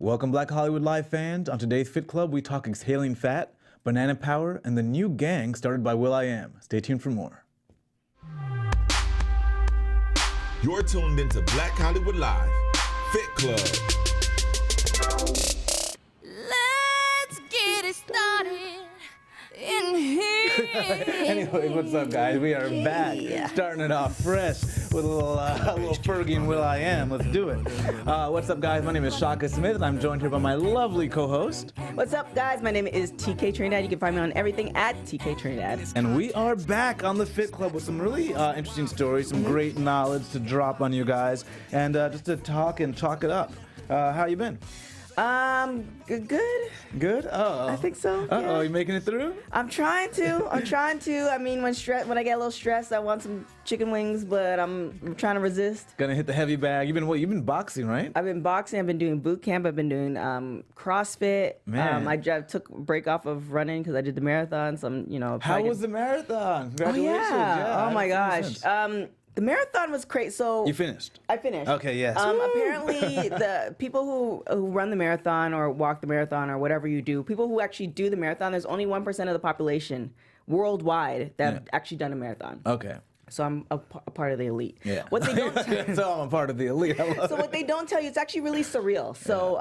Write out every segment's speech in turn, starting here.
Welcome, Black Hollywood Live fans. On today's Fit Club, we talk exhaling fat, banana power, and the new gang started by will.i.am. Stay tuned for more. You're tuned into Black Hollywood Live, Fit Club. Let's get it started in here. Anyway, what's up, guys? We are back, starting it off fresh with a little Fergie and will.i.am. Let's do it. What's up, guys? My name is Shaka Smith, and I'm joined here by my lovely co-host. What's up, guys? My name is T.K. Trinidad. You can find me on everything at T.K. Trinidad. And we are back on the Fit Club with some really interesting stories, some great knowledge to drop on you guys, and just to talk and chalk it up. How you been? Good. Good? Uh-oh. I think so. Uh-oh, yeah. you making it through? I'm trying to. I mean, when I get a little stressed, I want some chicken wings, but I'm trying to resist. Gonna hit the heavy bag. You've been boxing, right? I've been boxing. I've been doing boot camp. I've been doing CrossFit. Man. I took a break off of running because I did the marathon. So I'm, How was the marathon? Congratulations. Oh, yeah. Oh, my gosh. gosh. The marathon was crazy. So You finished? I finished. Okay, yes. Apparently, the people who run the marathon or walk the marathon or whatever you do, people who actually do the marathon, there's only 1% of the population worldwide that have actually done a marathon. Okay. So I'm a part of the elite. Yeah. What they don't So I'm a part of the elite. I love so it. what they don't tell you, it's actually really surreal. So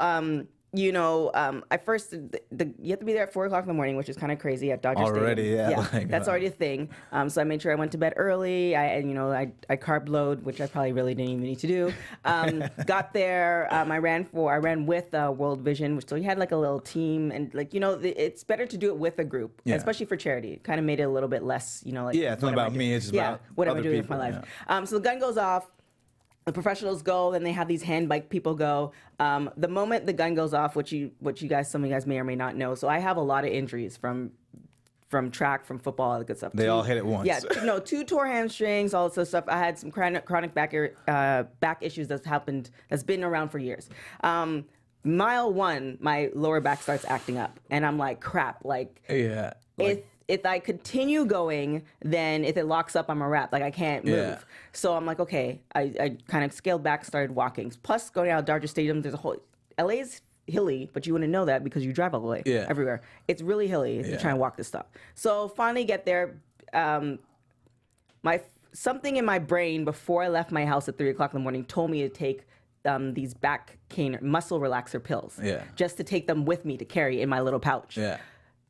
I first you have to be there at 4:00 in the morning, which is kind of crazy at Dodger Already, Stadium. yeah, like, that's already a thing. So I made sure I went to bed early. I carb load, which I probably really didn't even need to do. Got there. I ran with World Vision, so we had like a little team, and it's better to do it with a group, especially for charity. It kind of made it a little bit less, it's not about me. It's just about what am I other doing with people, my life. So the gun goes off. The professionals go, then they have these hand bike people go. The moment the gun goes off, some of you guys may or may not know. So I have a lot of injuries from track, from football, all that good stuff. They all hit at once. Yeah, 2 tore hamstrings, all this other stuff. I had some chronic back issues that's been around for years. Mile 1, my lower back starts acting up, and I'm like, crap. If I continue going, then if it locks up, I'm a wrap. Like, I can't move. Yeah. So I'm like, okay. I kind of scaled back, started walking. Plus, going out of Dodger Stadium, there's LA's hilly, but you wouldn't know that because you drive all the way everywhere. It's really hilly if you're trying to walk this stuff. So finally get there. Something in my brain before I left my house at 3:00 in the morning told me to take these back pain muscle relaxer pills. Yeah. Just to take them with me to carry in my little pouch. Yeah.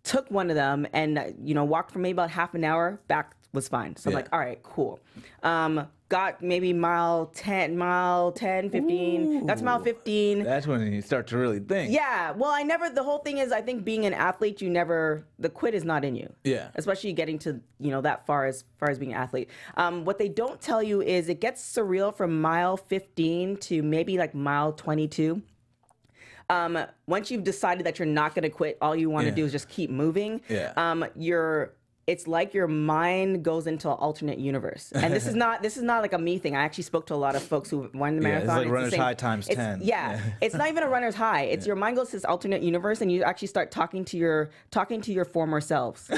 Took one of them and walked for maybe about half an hour. Back was fine. So I'm like, all right, cool. Got maybe mile 10, 15. Ooh. Got to mile 15. That's when you start to really think. Yeah. Well, the whole thing is, I think being an athlete, the quit is not in you. Yeah. Especially getting to, that far as being an athlete. What they don't tell you is it gets surreal from mile 15 to maybe like mile 22. Once you've decided that you're not going to quit, all you want to do is just keep moving. Yeah. It's like your mind goes into an alternate universe. And this is not like a me thing. I actually spoke to a lot of folks who won the marathon. It's like runner's high times 10. Yeah. It's not even a runner's high. It's your mind goes to this alternate universe, and you actually start talking to your former selves.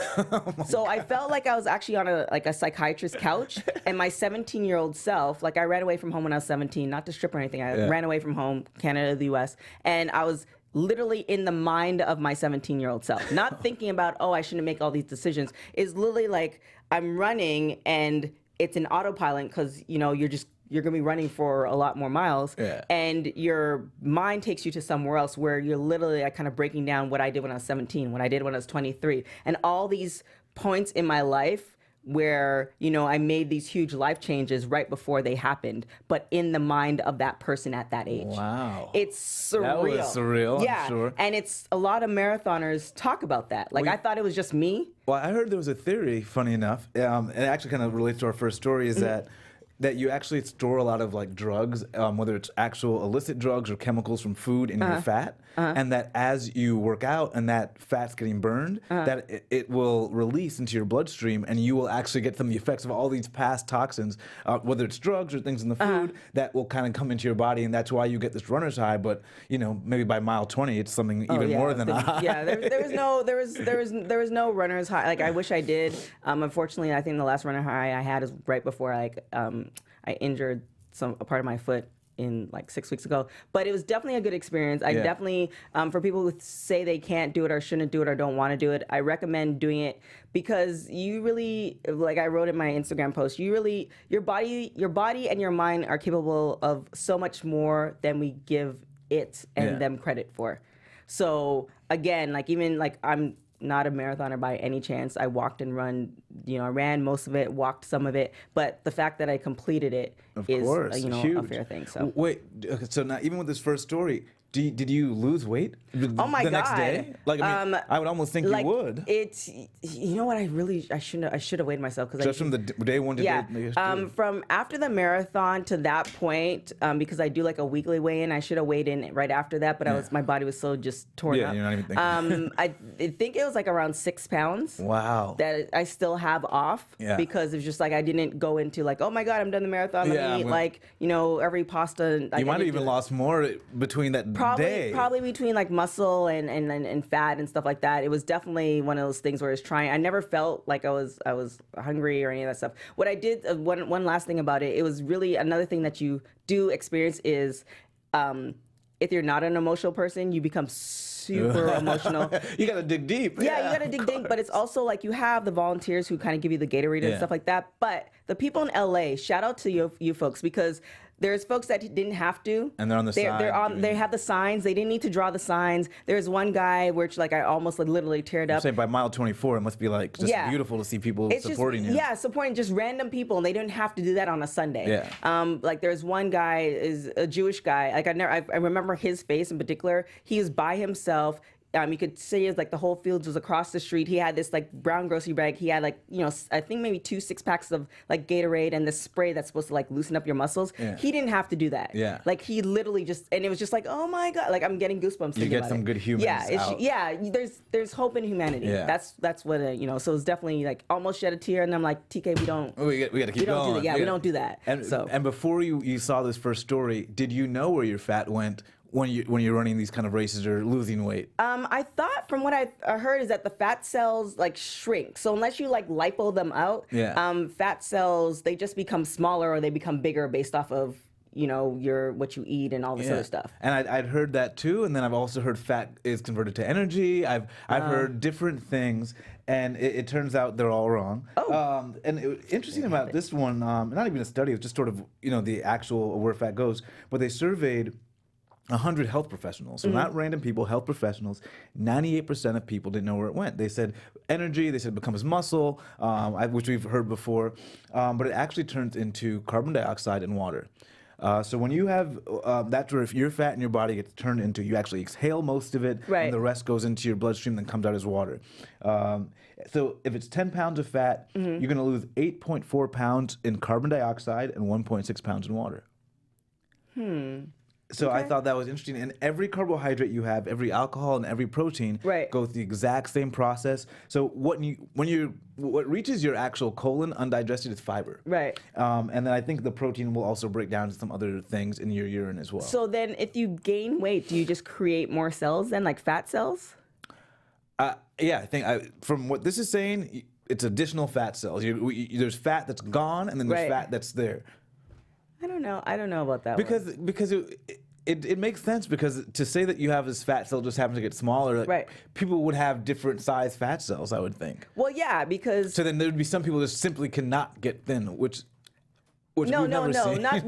So I felt like I was actually on a psychiatrist's couch, and my 17-year-old self, like I ran away from home when I was 17, not to strip or anything. I ran away from home, Canada, the US, and I was literally in the mind of my 17-year-old self, not thinking about, I shouldn't make all these decisions. It's literally like I'm running and it's an autopilot because, you're going to be running for a lot more miles, and your mind takes you to somewhere else where you're literally kind of breaking down what I did when I was 17, what I did when I was 23, and all these points in my life where, I made these huge life changes right before they happened, but in the mind of that person at that age. Wow. It's surreal. That was surreal, yeah. I'm sure. And it's a lot of marathoners talk about that. Like, I thought it was just me. Well, I heard there was a theory, funny enough, and it actually kind of relates to our first story, is that you actually store a lot of like drugs, whether it's actual illicit drugs or chemicals from food in your fat, and that as you work out and that fat's getting burned, that it will release into your bloodstream, and you will actually get some of the effects of all these past toxins, whether it's drugs or things in the food, that will kind of come into your body, and that's why you get this runner's high. But maybe by mile 20, it's something even more than a high. Yeah, there was no runner's high. Like, I wish I did. Unfortunately, I think the last runner high I had is right before I injured a part of my foot in like 6 weeks ago. But it was definitely a good experience. I definitely, for people who say they can't do it or shouldn't do it or don't want to do it, I recommend doing it because you really, like I wrote in my Instagram post, you really, your body and your mind are capable of so much more than we give it and them credit for. So again, like even like I'm not a marathoner by any chance. I walked and I ran most of it, walked some of it, but the fact that I completed it is, huge. a fair thing. So wait, okay, so now even with this first story, did you lose weight? Oh my the God! next day? Like I would almost think like, you would. It's what I should have weighed myself because Just from the day one to day from after the marathon to that point because I do like a weekly weigh-in. I should have weighed in right after that, but my body was so just torn up. Yeah, you're not even thinking. I think it was like around 6 pounds. Wow. That I still have off because it's just like I didn't go into like, oh my God, I'm done the marathon. Let me eat like every pasta. You might have even lost more between that day. Probably between like muscle and fat and stuff like that. It was definitely one of those things where I was trying. I never felt like I was hungry or any of that stuff. What I did, one last thing about it, it was really another thing that you do experience is if you're not an emotional person, you become super emotional. You gotta dig deep. Yeah, you gotta dig deep. But it's also like you have the volunteers who kind of give you the Gatorade and stuff like that. But the people in LA, shout out to you folks because there's folks that didn't have to. And they're on the side. They have the signs. They didn't need to draw the signs. There's one guy which like I almost like literally teared up. Say by mile 24, it must be like just beautiful to see people supporting you. Yeah, supporting just random people, and they didn't have to do that on a Sunday. Yeah. Like there's one guy is a Jewish guy. Like I remember his face in particular. He was by himself. You could see it's like the whole field was across the street. He had this like brown grocery bag. He had like, I think maybe 2 6-packs of like Gatorade and this spray that's supposed to like loosen up your muscles. Yeah. He didn't have to do that. Yeah. Like he literally and it was just like, oh my God, like I'm getting goosebumps. You get some good humans There's hope in humanity. Yeah. That's what, so it's definitely like almost shed a tear. And I'm like, TK, we don't. We got to keep going. We don't do that. And before you saw this first story, did you know where your fat went when you're running these kind of races or losing weight? I thought from what I heard is that the fat cells like shrink. So unless you like lipo them out, fat cells, they just become smaller or they become bigger based off of what you eat and all this other stuff. And I'd heard that too, and then I've also heard fat is converted to energy. I've heard different things, and it turns out they're all wrong. Interesting about this one, not even a study, it's just sort of the actual where fat goes, but they surveyed 100 health professionals, so not random people, health professionals. 98% of people didn't know where it went. They said energy, they said it becomes muscle, which we've heard before, but it actually turns into carbon dioxide and water. So when you have that's where if your fat in your body gets turned into, you actually exhale most of it, and the rest goes into your bloodstream and comes out as water. So if it's 10 pounds of fat, you're going to lose 8.4 pounds in carbon dioxide and 1.6 pounds in water. So I thought that was interesting. And every carbohydrate you have, every alcohol and every protein goes the exact same process. So what reaches your actual colon undigested is fiber. Right. And then I think the protein will also break down to some other things in your urine as well. So then if you gain weight, do you just create more cells then, like fat cells? Yeah, I think from what this is saying, it's additional fat cells. There's fat that's gone, and then there's fat that's there. I don't know about that. Because it makes sense, because to say that you have this fat cell just happens to get smaller, people would have different size fat cells, I would think. Well, yeah, because so then there would be some people that simply cannot get thin, which no, we've never seen. not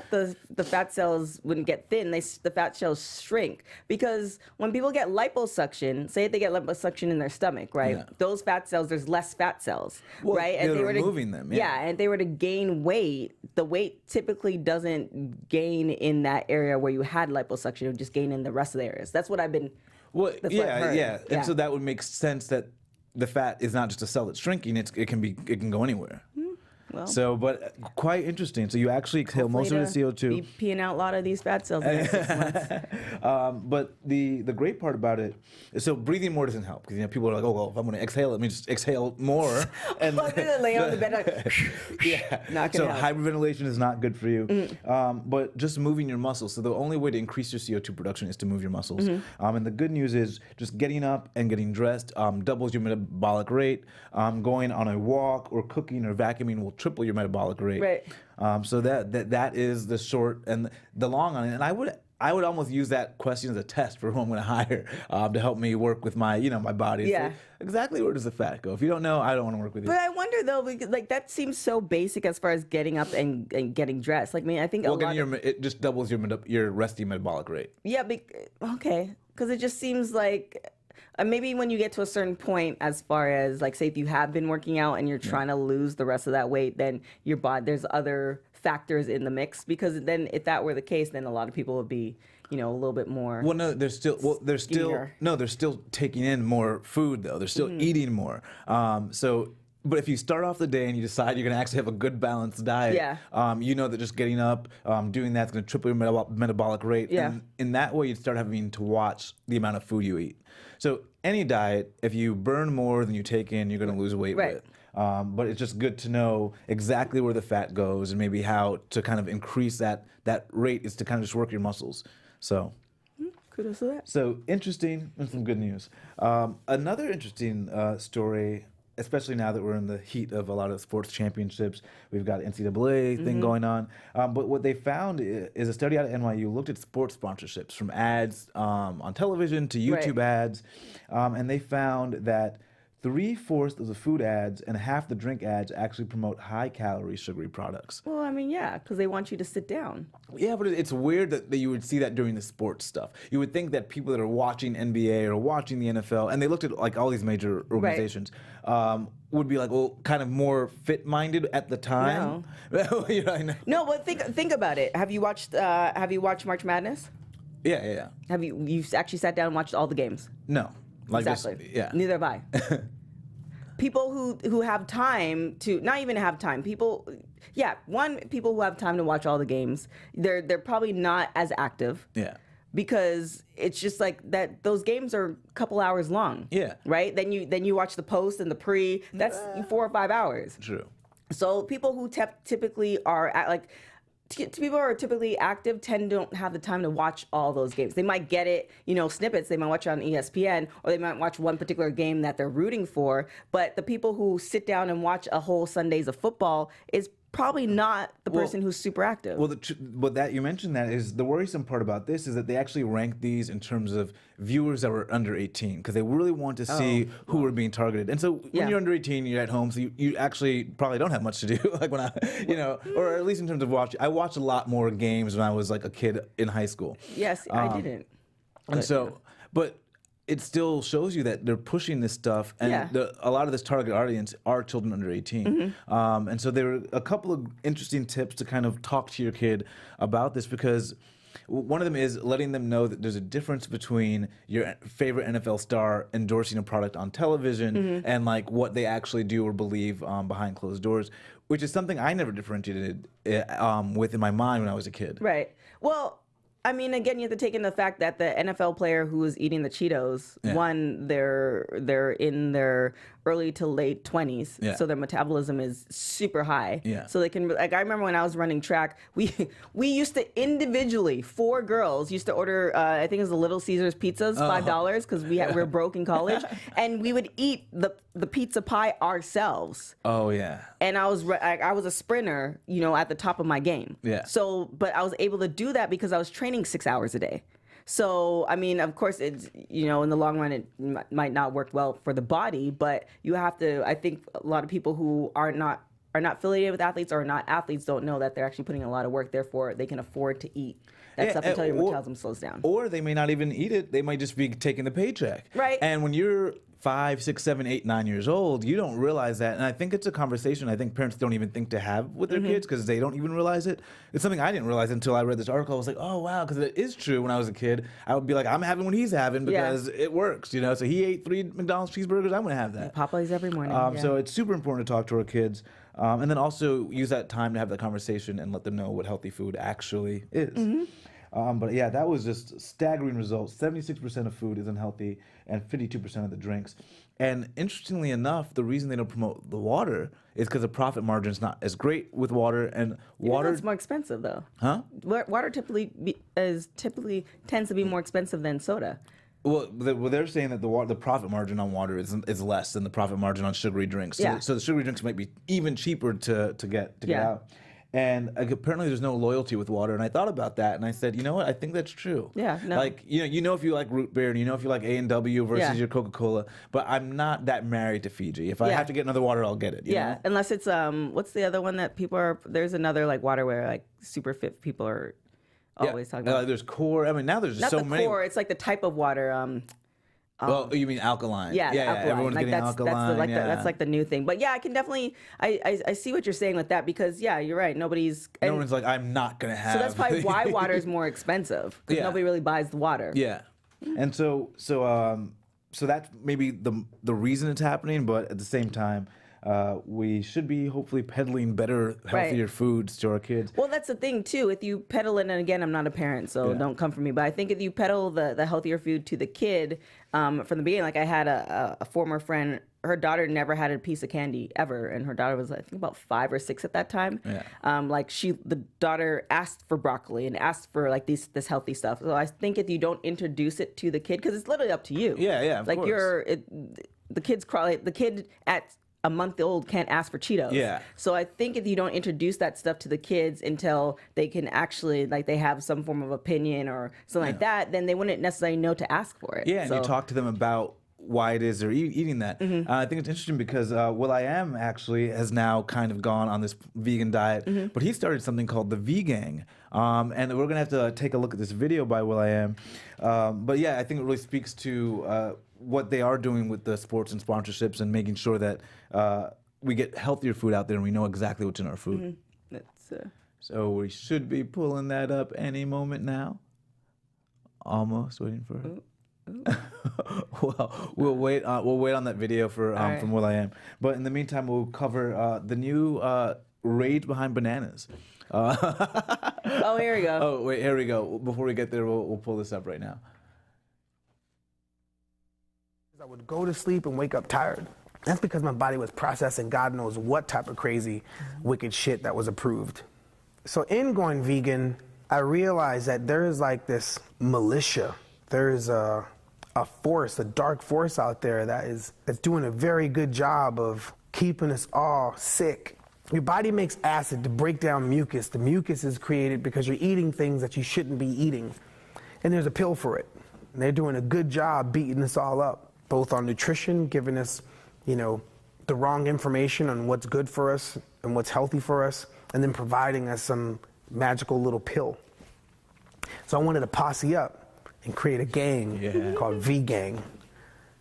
the fat cells wouldn't get thin. The fat cells shrink because when people get liposuction, say if they get liposuction in their stomach, right? Yeah. Those fat cells, there's less fat cells, right? And they're removing them. Yeah, and if they were to gain weight, the weight typically doesn't gain in that area where you had liposuction. It would just gain in the rest of the areas. That's what I've been. Well, yeah. And so that would make sense that the fat is not just a cell that's shrinking. It can go anywhere. Well, but quite interesting. So you actually exhale most of the CO2. Be peeing out a lot of these fat cells in the next 6 months. But the great part about it is, so breathing more doesn't help, because people are like, oh well, if I'm going to exhale, let me just exhale more. And I'm going to lay on the bed like, not gonna help. Hyperventilation is not good for you. But just moving your muscles. So the only way to increase your CO2 production is to move your muscles. And the good news is just getting up and getting dressed doubles your metabolic rate. Going on a walk or cooking or vacuuming will triple triple your metabolic rate. Right. So that is the short and the long on it. And I would almost use that question as a test for who I'm going to hire to help me work with my my body. Yeah. So exactly where does the fat go? If you don't know, I don't want to work with you. But I wonder though, because like that seems so basic as far as getting up and getting dressed. Like, I mean, I think it just doubles your resting metabolic rate. Yeah, okay, because it just seems like maybe when you get to a certain point, as far as like, say, if you have been working out and you're trying to lose the rest of that weight, then your body, there's other factors in the mix. Because then, if that were the case, then a lot of people would be, a little bit more. Well, no, they're still taking in more food though. They're still eating more. But if you start off the day and you decide you're going to actually have a good balanced diet, you know that just getting up, doing that's going to triple your metabolic rate. Yeah. And in that way, you'd start having to watch the amount of food you eat. So any diet, if you burn more than you take in, you're going to lose weight Right. with it. But it's just good to know exactly where the fat goes and maybe how to kind of increase that rate is to kind of just work your muscles. So. Kudos to that. So interesting and some good news. Another interesting story, especially now that we're in the heat of a lot of sports championships. We've got NCAA thing going on. But what they found is a study out of NYU looked at sports sponsorships from ads on television to YouTube ads. And they found that 3/4 of the food ads and half the drink ads actually promote high-calorie, sugary products. Well, I mean, yeah, because they want you to sit down. Yeah, but it's weird that you would see that during the sports stuff. You would think that people that are watching NBA or watching the NFL, and they looked at like all these major organizations, would be like, well, kind of more fit-minded at the time. No, No, but think about it. Have you watched March Madness? Yeah. Have you actually sat down and watched all the games? No. Like Exactly. yeah. Neither have I. People who have time to not even have time. People who have time to watch all the games, they're probably not as active. Yeah. Because it's just like that. Those games are a couple hours long. Yeah. Right. Then you watch the post and the pre. That's 4 or 5 hours. True. So people who typically are people who are typically active don't have the time to watch all those games. They might get it, snippets. They might watch it on ESPN, or they might watch one particular game that they're rooting for. But the people who sit down and watch a whole Sundays of football is probably not the person who's super active. Well, but that you mentioned that is the worrisome part about this is that they actually rank these in terms of viewers that were under 18 because they really want to see who are being targeted. And so when you're under 18, you're at home, so you actually probably don't have much to do. Like when or at least in terms of watching. I watched a lot more games when I was like a kid in high school. Yes, I didn't. And so, but it still shows you that they're pushing this stuff, and a lot of this target audience are children under 18. And so there are a couple of interesting tips to kind of talk to your kid about this, because one of them is letting them know that there's a difference between your favorite NFL star endorsing a product on television and like what they actually do or believe behind closed doors, which is something I never differentiated with in my mind when I was a kid. Right. Well, I mean, again, you have to take into the fact that the NFL player who is eating the Cheetos, one, they're in their early to late 20s, so their metabolism is super high. So they can, like, I remember when I was running track, we used to individually, 4 girls used to order, I think it was the Little Caesars pizzas, $5, because we were broke in college, and we would eat the pizza pie ourselves. Oh yeah. And I was a sprinter, at the top of my game. So, but I was able to do that because I was training 6 hours a day. So, I mean, of course, it's, in the long run, it might not work well for the body, but you have to, I think a lot of people who are not affiliated with athletes or are not athletes don't know that they're actually putting in a lot of work, therefore they can afford to eat that stuff until your metabolism slows down. Or they may not even eat it. They might just be taking the paycheck. Right. And when you're 5, 6, 7, 8, 9 years old, you don't realize that. And I think it's a conversation I think parents don't even think to have with their kids because they don't even realize it. It's something I didn't realize until I read this article. I was like, oh, wow, because it is true. When I was a kid, I would be like, I'm having what he's having because it works. So he ate 3 McDonald's cheeseburgers. I'm going to have that. Popeyes every morning. So it's super important to talk to our kids. And then also use that time to have the conversation and let them know what healthy food actually is. But yeah, that was just staggering results. 76% of food is unhealthy and 52% of the drinks. And interestingly enough, the reason they don't promote the water is because the profit margin is not as great with water. And water it's more expensive though. Huh? Water typically tends to be more expensive than soda. Well, they're saying that the profit margin on water is less than the profit margin on sugary drinks. Yeah. So the sugary drinks might be even cheaper to get Yeah. out. And apparently there's no loyalty with water. And I thought about that, and I said, you know what? I think that's true. Yeah, no. Like, you know if you like root beer, and you know if you like A&W versus Yeah. your Coca-Cola, but I'm not that married to Fiji. If I Yeah. have to get another water, I'll get it. You Yeah, know? unless it's what's the other one that people are? There's another like water where like super fit people are always talking about. There's Core. I mean, now there's just Not so the many. core. It's like the type of water. Well, you mean alkaline? Yeah, the alkaline. Everyone's Like getting that's alkaline. that's like the new thing. But yeah, I can definitely I see what you're saying with that because yeah, you're right. Nobody's No and one's like, I'm not gonna have. so that's probably why water is more expensive because Yeah. nobody really buys the water. Yeah, and so that's maybe the reason it's happening, but at the same time, we should be hopefully peddling better, healthier foods to our kids. Well, that's the thing too. If you peddle it, and again, I'm not a parent, so Yeah. don't come for me. But I think if you peddle the healthier food to the kid from the beginning, like I had a former friend, her daughter never had a piece of candy ever, and her daughter was I think about 5 or 6 at that time. Yeah. Like the daughter asked for broccoli and asked for like this healthy stuff. So I think if you don't introduce it to the kid, because it's literally up to you. Yeah, of like course. the kid at a month old can't ask for Cheetos. Yeah. So I think if you don't introduce that stuff to the kids until they can actually like they have some form of opinion or something like that, then they wouldn't necessarily know to ask for it. Yeah, and So- you talk to them about why it is they're eating that. I think it's interesting because Will.i.am actually has now kind of gone on this vegan diet, but he started something called the V-Gang. And we're going to have to take a look at this video by Will.i.am. But yeah, I think it really speaks to what they are doing with the sports and sponsorships and making sure that we get healthier food out there and we know exactly what's in our food. That's, So we should be pulling that up any moment now. Almost waiting for it. Well, we'll wait on that video for right. from Will.i.am. But in the meantime, we'll cover the new rage behind bananas. oh, here we go. Oh wait, here we go. Before we get there, we'll pull this up right now. I would go to sleep and wake up tired. That's because my body was processing God knows what type of crazy, wicked shit that was approved. So in going vegan, I realized that there is like this militia. There's a force, a dark force out there that's doing a very good job of keeping us all sick. Your body makes acid to break down mucus. The mucus is created because you're eating things that you shouldn't be eating. And there's a pill for it. And they're doing a good job beating us all up, both on nutrition, giving us, the wrong information on what's good for us and what's healthy for us, and then providing us some magical little pill. So I wanted to posse up and create a gang called V-Gang. And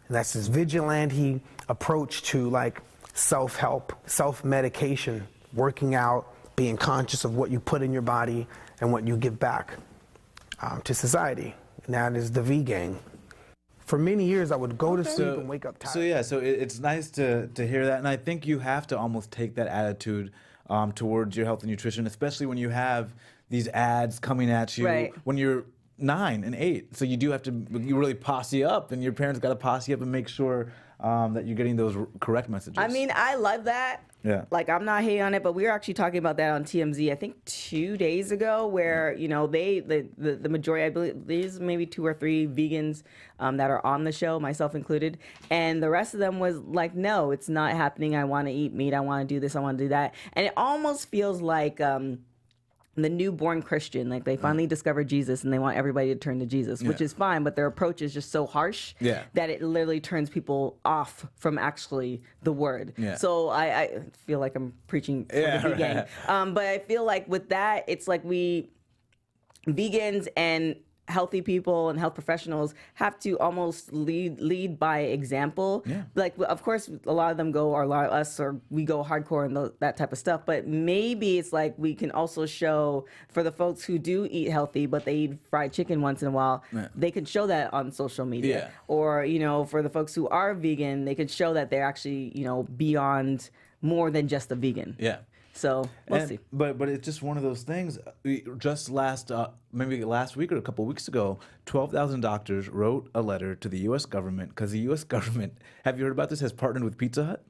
that's this vigilante approach to like self-help, self-medication, working out, being conscious of what you put in your body and what you give back to society. And that is the V-Gang. For many years, I would go to sleep and wake up tired. So it's nice to hear that, and I think you have to almost take that attitude towards your health and nutrition, especially when you have these ads coming at you when you're 9 and 8. So you really posse up, and your parents got to posse up and make sure that you're getting those correct messages. I mean, I love that. Yeah. Like, I'm not hating on it, but we were actually talking about that on TMZ, I think 2 days ago, where, the majority, I believe, there's maybe 2 or 3 vegans that are on the show, myself included. And the rest of them was like, no, it's not happening. I want to eat meat. I want to do this. I want to do that. And it almost feels like the newborn Christian, like they finally discovered Jesus and they want everybody to turn to Jesus, which is fine, but their approach is just so harsh that it literally turns people off from actually the word. So I feel like I'm preaching for the vegan. But I feel like with that, it's like vegans and healthy people and health professionals have to almost lead by example. Like, of course, a lot of them go, or a lot of us, or we go hardcore and that type of stuff. But maybe it's like we can also show for the folks who do eat healthy, but they eat fried chicken once in a while, they can show that on social media. Or, for the folks who are vegan, they can show that they're actually, beyond more than just a vegan. So we'll see. But it's just one of those things. Just maybe last week or a couple of weeks ago, 12,000 doctors wrote a letter to the U.S. government because the U.S. government, have you heard about this, has partnered with Pizza Hut?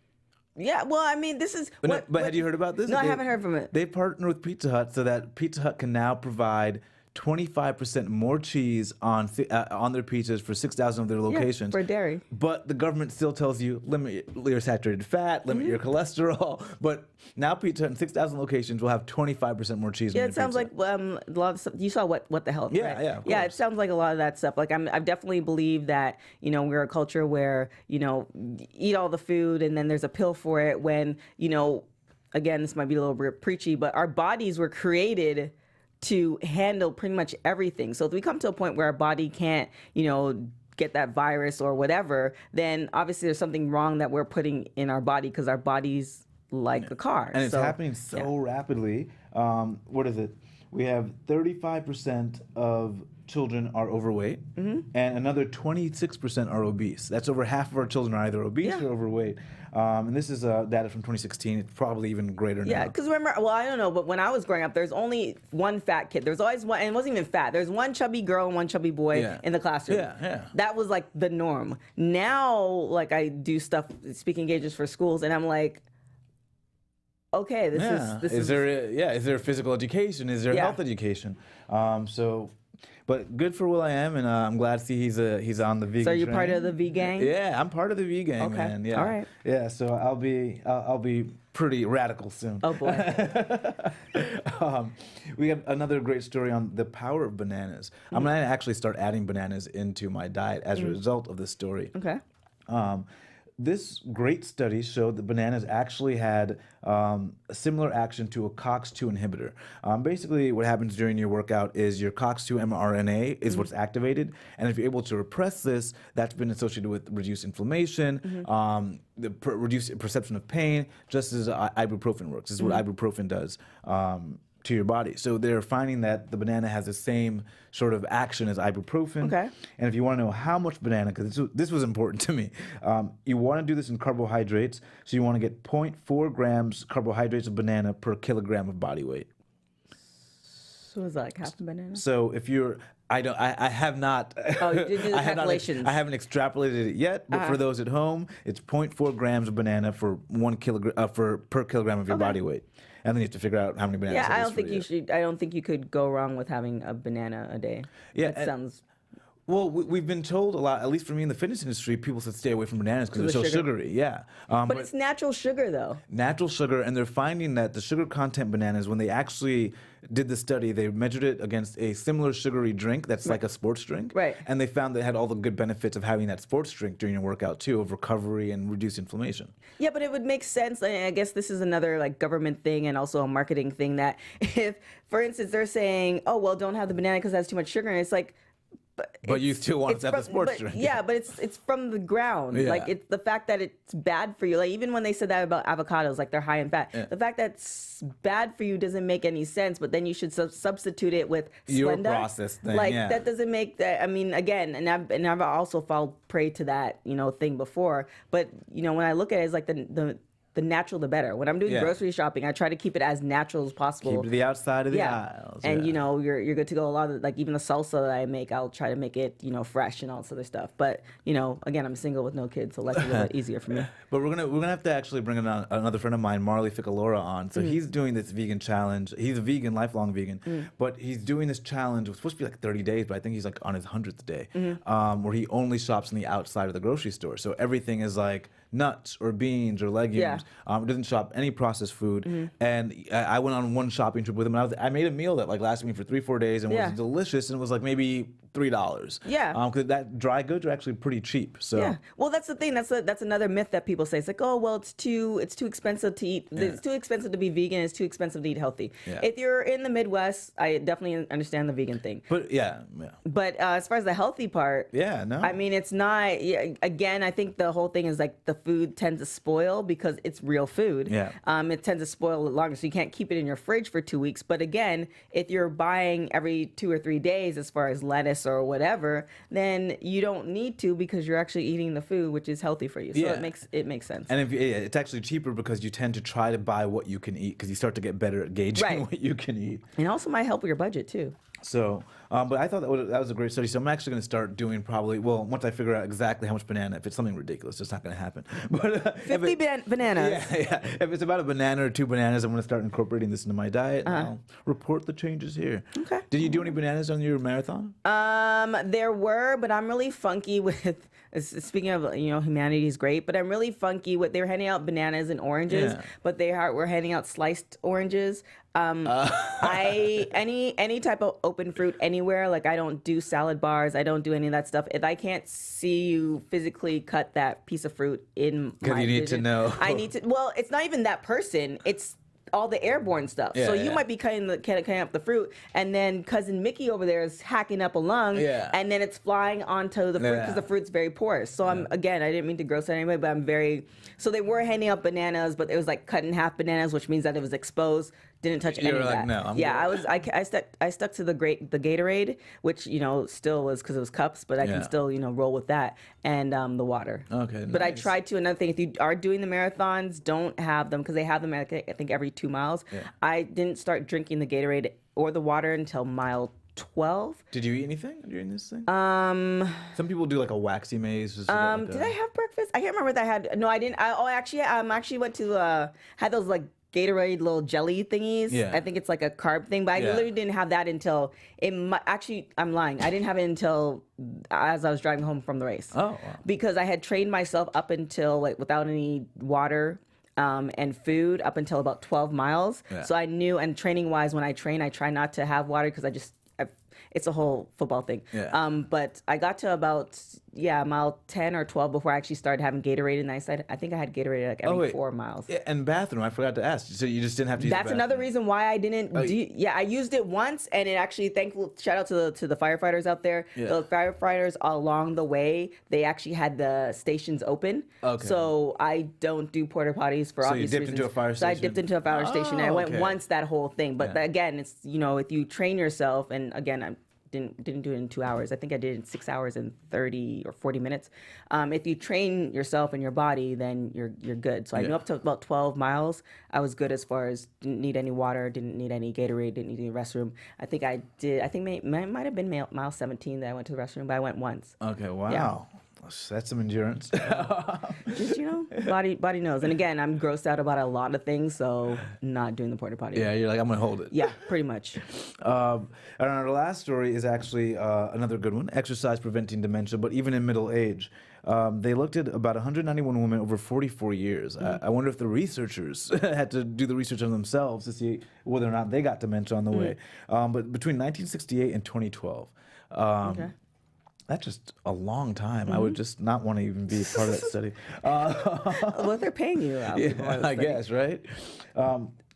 Yeah, well, I mean, this is... But had you heard about this? No, I haven't heard from it. They partnered with Pizza Hut so that Pizza Hut can now provide 25% more cheese on their pizzas for 6,000 of their locations. for dairy. But the government still tells you limit your saturated fat, limit your cholesterol. But now Pizza Hut in 6,000 locations will have 25% more cheese. Yeah, on it sounds pizza. like a lot of stuff. You saw what the health? Yeah, right? yeah, of yeah. It course. sounds like a lot of that stuff. Like I definitely believe that we're a culture where eat all the food and then there's a pill for it. When again, this might be a little bit preachy, but our bodies were created to handle pretty much everything. So if we come to a point where our body can't, get that virus or whatever, then obviously there's something wrong that we're putting in our body because our body's like a car. And it's happening so rapidly. What is it? We have 35% of children are overweight, and another 26% are obese. That's over half of our children are either obese or overweight. And this is data from 2016. It's probably even greater now. Yeah, because remember, well, I don't know, but when I was growing up, there's only one fat kid. There's always one, and it wasn't even fat. There's one chubby girl and one chubby boy in the classroom. Yeah. That was like the norm. Now, like I do stuff, speaking engagements for schools, and I'm like, okay, this is. Is there physical education? Is there health education? But good for Will.i.am, and I'm glad to see he's on the vegan. So you're train. part of the V gang? Yeah, I'm part of the V gang, Okay. man. Yeah. All right. Yeah, so I'll be pretty radical soon. Oh boy. We have another great story on the power of bananas. I'm gonna actually start adding bananas into my diet as a result of this story. Okay. This great study showed that bananas actually had a similar action to a COX-2 inhibitor. Basically, what happens during your workout is your COX-2 mRNA is what's activated, and if you're able to repress this, that's been associated with reduced inflammation, reduced perception of pain, just as ibuprofen works. This is what ibuprofen does to your body. So they're finding that the banana has the same sort of action as ibuprofen. Okay. And if you want to know how much banana, because this was important to me, you want to do this in carbohydrates. So you want to get 0.4 grams carbohydrates of banana per kilogram of body weight. So is that like half a banana? So if you're, I have not. Oh, you did do the calculations. I haven't extrapolated it yet, but for those at home, it's 0.4 grams of banana for 1 kilogram per kilogram of your body weight. And then you have to figure out how many bananas. Yeah, I it is don't think for you should. I don't think you could go wrong with having a banana a day. Yeah, that sounds. Well, we've been told a lot, at least for me in the fitness industry, people said stay away from bananas because they're of so the sugar. sugary. Yeah. But it's natural sugar, though. Natural sugar, and they're finding that the sugar content bananas, when they actually did the study, they measured it against a similar sugary drink that's like a sports drink. Right. And they found that it had all the good benefits of having that sports drink during your workout too, of recovery and reduced inflammation. Yeah, but it would make sense. And I guess this is another like government thing and also a marketing thing that if, for instance, they're saying, oh, well, don't have the banana because it has too much sugar. And it's like, But you still want to have the sports drink. Yeah, but it's from the ground. Yeah. Like it's the fact that it's bad for you. Like even when they said that about avocados, like they're high in fat. Yeah. The fact that it's bad for you doesn't make any sense. But then you should substitute it with Your Splenda. processed thing, Like yeah. that doesn't make that. I mean, again, and I've also fallen prey to that thing before. But when I look at it, it's like the natural, the better. When I'm doing Yeah. grocery shopping, I try to keep it as natural as possible. Keep it to the outside of the aisles. And yeah. you're good to go. A lot of like even the salsa that I make, I'll try to make it fresh and all this other stuff. But again, I'm single with no kids, so life's a little bit easier for me. But we're gonna have to actually bring another friend of mine, Marley Ficalora, on. So he's doing this vegan challenge. He's a vegan, lifelong vegan, but he's doing this challenge. It's supposed to be like 30 days, but I think he's like on his 100th day, where he only shops on the outside of the grocery store. So everything is like nuts or beans or legumes. It doesn't shop any processed food. And I went on one shopping trip with him, and I made a meal that like lasted me for 3-4 days and was delicious, and it was like maybe $3. Yeah. Because that dry goods are actually pretty cheap. So. Yeah. Well, that's the thing. That's another myth that people say. It's like, oh, well, it's too expensive to eat. Yeah. It's too expensive to be vegan. It's too expensive to eat healthy. Yeah. If you're in the Midwest, I definitely understand the vegan thing. But yeah. But as far as the healthy part, No. I mean, it's not. Yeah, again, I think the whole thing is like the food tends to spoil because it's real food. Yeah. It tends to spoil a little longer, so you can't keep it in your fridge for 2 weeks. But again, if you're buying every 2 or 3 days, as far as lettuce or whatever, then you don't need to because you're actually eating the food, which is healthy for you. So it makes sense. And it's actually cheaper because you tend to try to buy what you can eat because you start to get better at gauging Right. what you can eat. And also might help with your budget too. So, but I thought that was a great study. So I'm actually going to start doing probably, well, once I figure out exactly how much banana, if it's something ridiculous, it's not going to happen. But 50 bananas. Yeah. If it's about a banana or 2 bananas, I'm going to start incorporating this into my diet. And I'll report the changes here. Okay. Did you do any bananas on your marathon? There were, but I'm really funky with. Speaking of, humanity is great, but I'm really funky with. They were handing out bananas and oranges, but were handing out sliced oranges. Any type of open fruit anywhere, like I don't do salad bars, I don't do any of that stuff. If I can't see you physically cut that piece of fruit in my you need vision, to know. I need to. Well, it's not even that person. It's all the airborne stuff. Yeah, so you might be cutting up the fruit, and then cousin Mickey over there is hacking up a lung, and then it's flying onto the fruit because the fruit's very porous. So I didn't mean to gross out anyway, but I'm very. So they were handing out bananas, but it was like cut in half bananas, which means that it was exposed. Didn't touch any of that. No, I'm good. I stuck to the Gatorade, which still was because it was cups, but I can still roll with that, and the water. Okay, But I nice. tried to. Another thing, if you are doing the marathons, don't have them because they have them I think every 2 miles. Yeah. I didn't start drinking the Gatorade or the water until mile 12. Did you eat anything during this thing? Some people do like a waxy maze. Did I have breakfast? I can't remember what I had. No, I didn't. I actually went to had those like Gatorade little jelly thingies. Yeah. I think it's like a carb thing, but I literally didn't have that until actually, I'm lying. I didn't have it until as I was driving home from the race. Oh, wow. Because I had trained myself up until like without any water and food up until about 12 miles. Yeah. So I knew, and training wise, when I train, I try not to have water because it's a whole football thing. Yeah. But I got to about mile 10 or 12 before I actually started having Gatorade, and I think I had Gatorade like every 4 miles. Yeah, and bathroom, I forgot to ask. So you just didn't have to use That's the bathroom. another reason why I didn't I used it once, and it actually, thankful, shout out to the firefighters out there. Yeah. The firefighters along the way, they actually had the stations open. Okay. So I don't do porta potties for obvious dipped reasons. into a fire So I station? dipped into a fire station, and I went okay. once that whole thing. But Yeah. again, it's, if you train yourself, and again, I didn't do it in 2 hours. I think I did it in 6 hours and 30 or 40 minutes. If you train yourself and your body, then you're good. So I knew up to about 12 miles, I was good as far as didn't need any water, didn't need any Gatorade, didn't need any restroom. I think I did. I think might have been mile 17 that I went to the restroom, but I went once. Okay, wow. Yeah. That's some endurance. Just body knows. And again, I'm grossed out about a lot of things, so not doing the porta potty. Yeah, you're like, I'm going to hold it. Yeah, pretty much. And our last story is actually another good one, exercise preventing dementia, but even in middle age. They looked at about 191 women over 44 years. I wonder if the researchers had to do the research on themselves to see whether or not they got dementia on the way. But between 1968 and 2012, Okay. that's just a long time. I would just not want to even be a part of that study. Well, they're paying you out. I guess, right?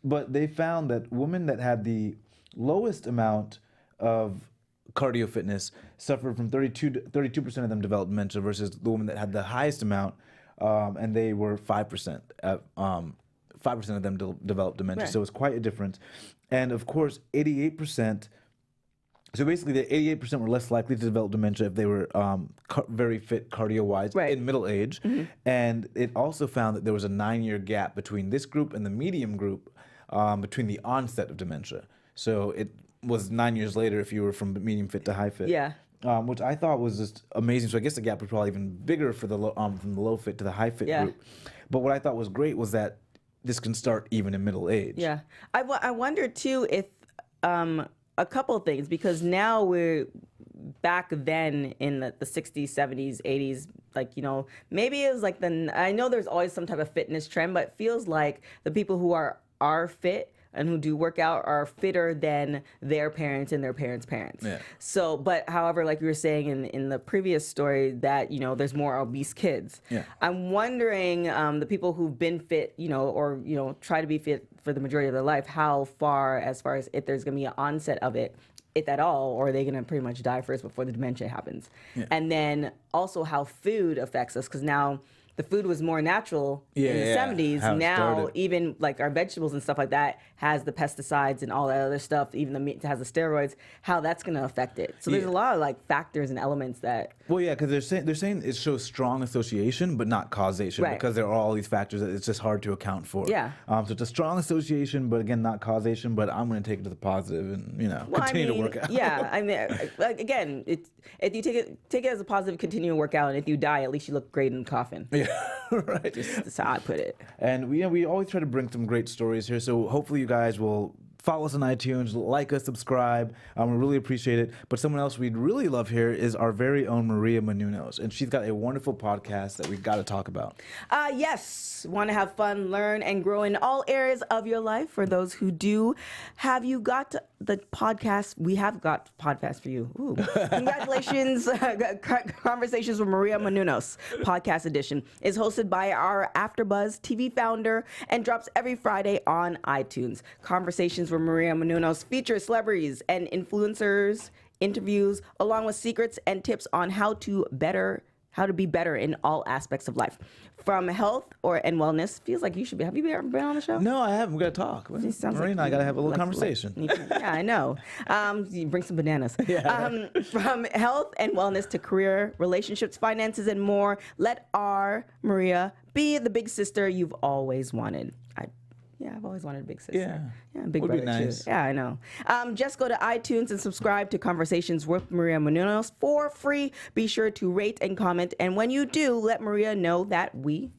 But they found that women that had the lowest amount of cardio fitness suffered from 32% of them developed dementia versus the women that had the highest amount, and they were 5%. 5% of them developed dementia, Right. so it's quite a difference. And of course, 88%. So basically, the 88% were less likely to develop dementia if they were very fit cardio-wise Right. in middle age. And it also found that there was a 9-year gap between this group and the medium group between the onset of dementia. So it was 9 years later if you were from medium fit to high fit. Yeah. Which I thought was just amazing. So I guess the gap was probably even bigger for the from the low fit to the high fit Yeah. group. But what I thought was great was that this can start even in middle age. Yeah. I wonder, too, if a couple of things, because now we're back then in the 60s, 70s, 80s, like, maybe it was like I know there's always some type of fitness trend, but it feels like the people who are fit and who do workout are fitter than their parents and their parents' parents. Yeah. So, but however, like you were saying in the previous story, that, there's more obese kids. Yeah. I'm wondering, the people who've been fit, or, try to be fit for the majority of their life, how far as if there's going to be an onset of it, if at all, or are they going to pretty much die first before the dementia happens? Yeah. And then also how food affects us, because now the food was more natural in the Yeah, 70s. how it Now, started. even like our vegetables and stuff like that has the pesticides and all that other stuff. Even the meat has the steroids. How that's going to affect it. So there's Yeah. a lot of like factors and elements that. Well, yeah, because they're saying it shows strong association, but not causation, Right. because there are all these factors that it's just hard to account for. Yeah. So it's a strong association, but again, not causation. But I'm going to take it to the positive and Well, continue I mean, to work out. Yeah, I mean, like, again, if you take it as a positive, continue to work out, and if you die, at least you look great in the coffin. Yeah, right. That's how I put it. And we always try to bring some great stories here. So hopefully you guys will follow us on iTunes, like us, subscribe. We really appreciate it. But someone else we'd really love here is our very own Maria Menounos. And she's got a wonderful podcast that we've got to talk about. Yes, want to have fun, learn, and grow in all areas of your life. For those who do, have you got the podcast? We have got podcast for you. Ooh. Congratulations. Conversations with Maria Menounos, podcast edition, is hosted by our AfterBuzz TV founder and drops every Friday on iTunes. Conversations with Maria Menounos features celebrities and influencers, interviews, along with secrets and tips on how to be better in all aspects of life. From health and wellness, feels like you should be. Have you ever been on the show? No, I haven't. We got to talk. Sounds Maria like and I got to have a little like- conversation. Yeah, I know. You bring some bananas. From health and wellness to career, relationships, finances, and more, let our Maria be the big sister you've always wanted. I've always wanted a big sister. Yeah, big Would be brother nice. too. Yeah, I know. Just go to iTunes and subscribe to Conversations with Maria Menounos for free. Be sure to rate and comment, and when you do, let Maria know that we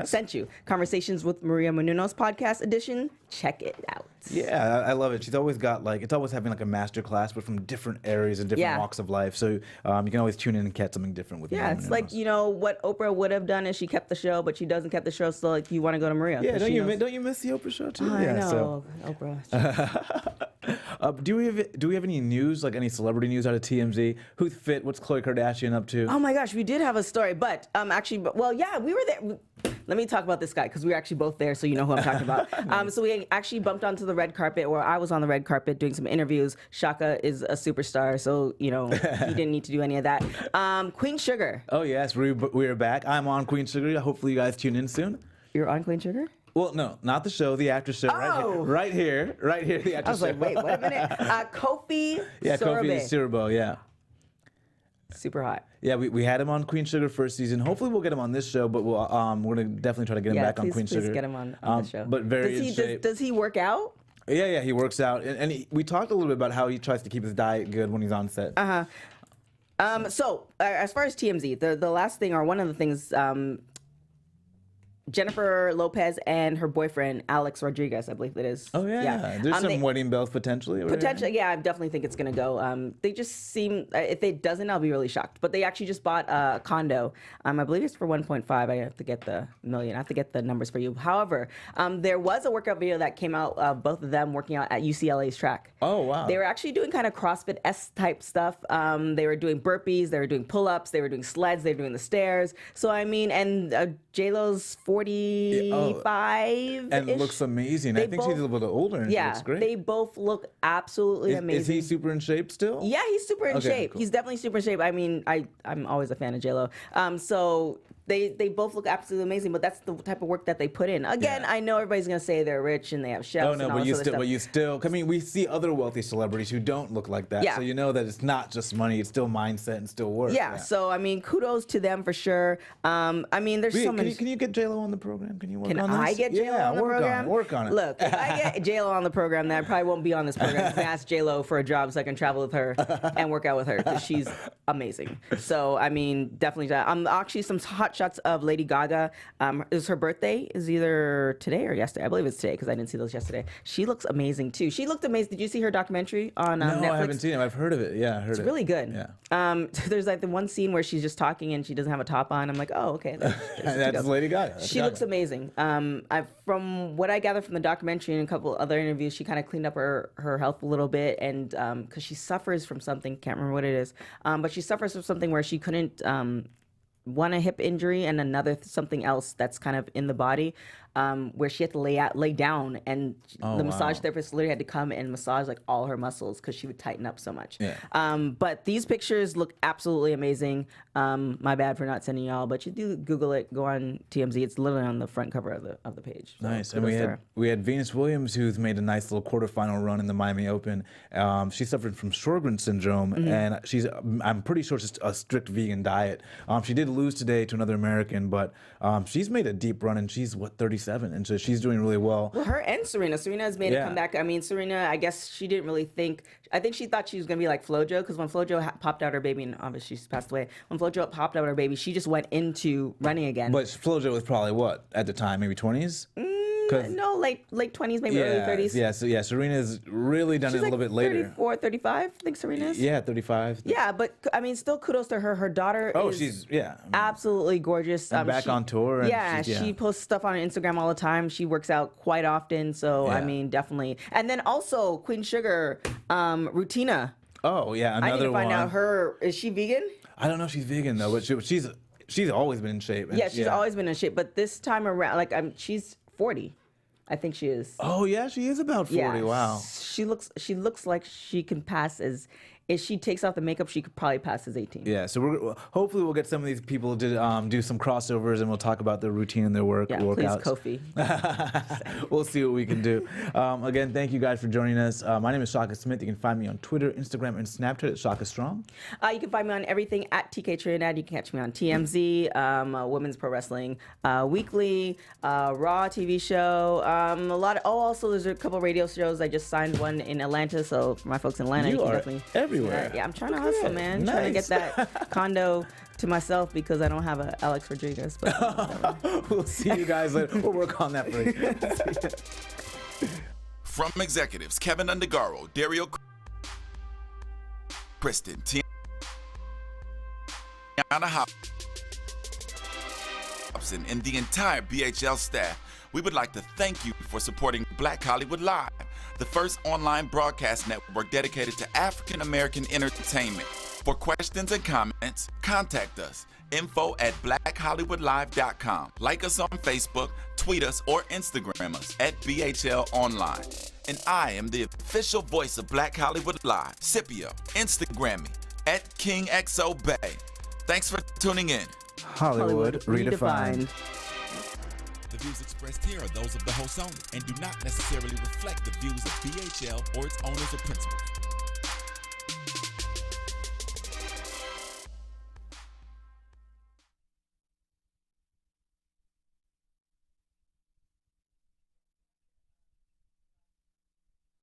sent you. Conversations with Maria Menounos podcast edition. Check it out. Yeah, I love it. She's always got it's always having like a master class, but from different areas and different walks of life. So you can always tune in and catch something different with Yeah, Maria it's like, Menounos. what Oprah would have done is she kept the show, but she doesn't kept the show, so like you want to go to Maria. Yeah, 'cause don't she you knows- don't you miss the Oprah show too? I yeah, know, Oprah. Do we have any news, like any celebrity news out of TMZ? Who's fit? What's Khloe Kardashian up to? Oh my gosh, we did have a story, but we were there. Let me talk about this guy because we were actually both there, so you know who I'm talking about. So we actually bumped onto the red carpet, or I was on the red carpet doing some interviews. Shaka is a superstar, so he didn't need to do any of that. Queen Sugar. Oh yes, we are back. I'm on Queen Sugar. Hopefully you guys tune in soon. You're on Queen Sugar? Well, no, not the show, the after show. Oh. Right here, the after show. I was like, wait a minute. Kofi Yeah, Kofi Sorbe. Siriboe, yeah. Super hot. Yeah, we had him on Queen Sugar first season. Hopefully we'll get him on this show, but we're gonna definitely try to get him back on Queen please Sugar. get him on the show. But very in shape. Does he work out? Yeah, he works out, and we talked a little bit about how he tries to keep his diet good when he's on set. So as far as TMZ, the last thing, or one of the things, Jennifer Lopez and her boyfriend Alex Rodriguez, I believe that is. Oh yeah. There's some wedding bells potentially. over there. Potentially, yeah, I definitely think it's gonna go. They just seem, if it doesn't, I'll be really shocked. But they actually just bought a condo. I believe it's for 1.5. I have to get the million. I have to get the numbers for you. However, there was a workout video that came out of both of them working out at UCLA's track. Oh wow. They were actually doing kind of CrossFit-esque type stuff. They were doing burpees, they were doing pull-ups, they were doing sleds, they were doing the stairs. So and J-Lo's 45 and looks amazing. I think she's a little bit older and she looks great. They both look absolutely amazing. Is he super in shape still? Yeah, he's super in shape. Cool. He's definitely super in shape. I mean, I'm always a fan of J-Lo. So they both look absolutely amazing, but that's the type of work that they put in. Again, I know everybody's gonna say they're rich and they have chefs. Oh and no, all but this other you stuff. still. I mean, we see other wealthy celebrities who don't look like that. Yeah. So you know that it's not just money; it's still mindset and still work. Yeah, so I mean, kudos to them for sure. I mean, there's so many. Can you get J-Lo on the program? Can you work Can on this? I get J-Lo on the program? Work on it. Look, if I get J-Lo on the program, then I probably won't be on this program. I'm gonna ask J-Lo for a job so I can travel with her and work out with her because she's amazing. So I mean, definitely. Actually, some hot shots of Lady Gaga. It was her birthday. Is either today or yesterday. I believe it's today because I didn't see those yesterday. She looks amazing too. She looked amazing. Did you see her documentary on Netflix? No, I haven't seen it. I've heard of it. Yeah, I heard it. It's really good. Yeah. There's like the one scene where she's just talking and she doesn't have a top on. I'm like, oh, okay. That's Lady Gaga. She looks amazing. From what I gather from the documentary and a couple other interviews, she kind of cleaned up her health a little bit, and because she suffers from something, can't remember what it is, but she suffers from something where she couldn't. One a hip injury and another something else that's kind of in the body. where she had to lay down, and the massage therapist literally had to come and massage like all her muscles because she would tighten up so much. Yeah. But these pictures look absolutely amazing. My bad for not sending y'all, but you do Google it. Go on TMZ. It's literally on the front cover of the page. So Nice. And kudos to her. we had Venus Williams, who's made a nice little quarterfinal run in the Miami Open. She suffered from Sjogren's syndrome, and I'm pretty sure it's just a strict vegan diet. She did lose today to another American, but she's made a deep run, and she's 37, and so she's doing really well. Well, her and Serena. Serena has made a comeback. I mean, Serena, I guess she didn't really think. I think she thought she was gonna be like FloJo, because when FloJo popped out her baby, and obviously she's passed away. When FloJo popped out her baby, she just went into running again. But FloJo was probably what at the time, maybe 20s. No, late 20s, maybe early 30s. Yeah, so Serena's really done She's it a little bit later. 34, 35, I think Serena is. Yeah, 35. Yeah, but I mean, still kudos to her. Her daughter is she's absolutely gorgeous. And back on tour. And Yeah, she posts stuff on Instagram all the time. She works out quite often, so I mean, definitely. And then also Queen Sugar, Rutina. Oh yeah, another I need to find one. out is she vegan? I don't know if she's vegan though, but she's always been in shape. Yeah, she's always been in shape, but this time around, like she's 40. I think she is. Oh yeah, she is about 40. Yeah, Wow. She looks like she can pass as. If she takes off the makeup, she could probably pass as 18. Yeah, so hopefully we'll get some of these people to do some crossovers, and we'll talk about their routine and their workouts. Please, Kofi. We'll see what we can do. Again, thank you guys for joining us. My name is Shaka Smith. You can find me on Twitter, Instagram, and Snapchat at Shaka Strong. You can find me on everything at TK Trinidad. You can catch me on TMZ, Women's Pro Wrestling Weekly, Raw TV show. Also there's a couple radio shows. I just signed one in Atlanta, so for my folks in Atlanta, you can definitely everywhere. Yeah, I'm trying to hustle, man. Trying to get that condo to myself because I don't have a Alex Rodriguez. But we'll see you guys later. We'll work on that for you. From executives Keven Undergaro, Dario Kristen, Tiana Hobson, and the entire BHL staff, we would like to thank you for supporting Black Hollywood Live, the first online broadcast network dedicated to African American entertainment. For questions and comments, contact us. info@blackhollywoodlive.com. Like us on Facebook, tweet us, or Instagram us at BHL Online. And I am the official voice of Black Hollywood Live, Scipio. Instagram me at KingXOBay. Thanks for tuning in. Hollywood redefined. The views expressed here are those of the host only and do not necessarily reflect the views of BHL or its owners or principals.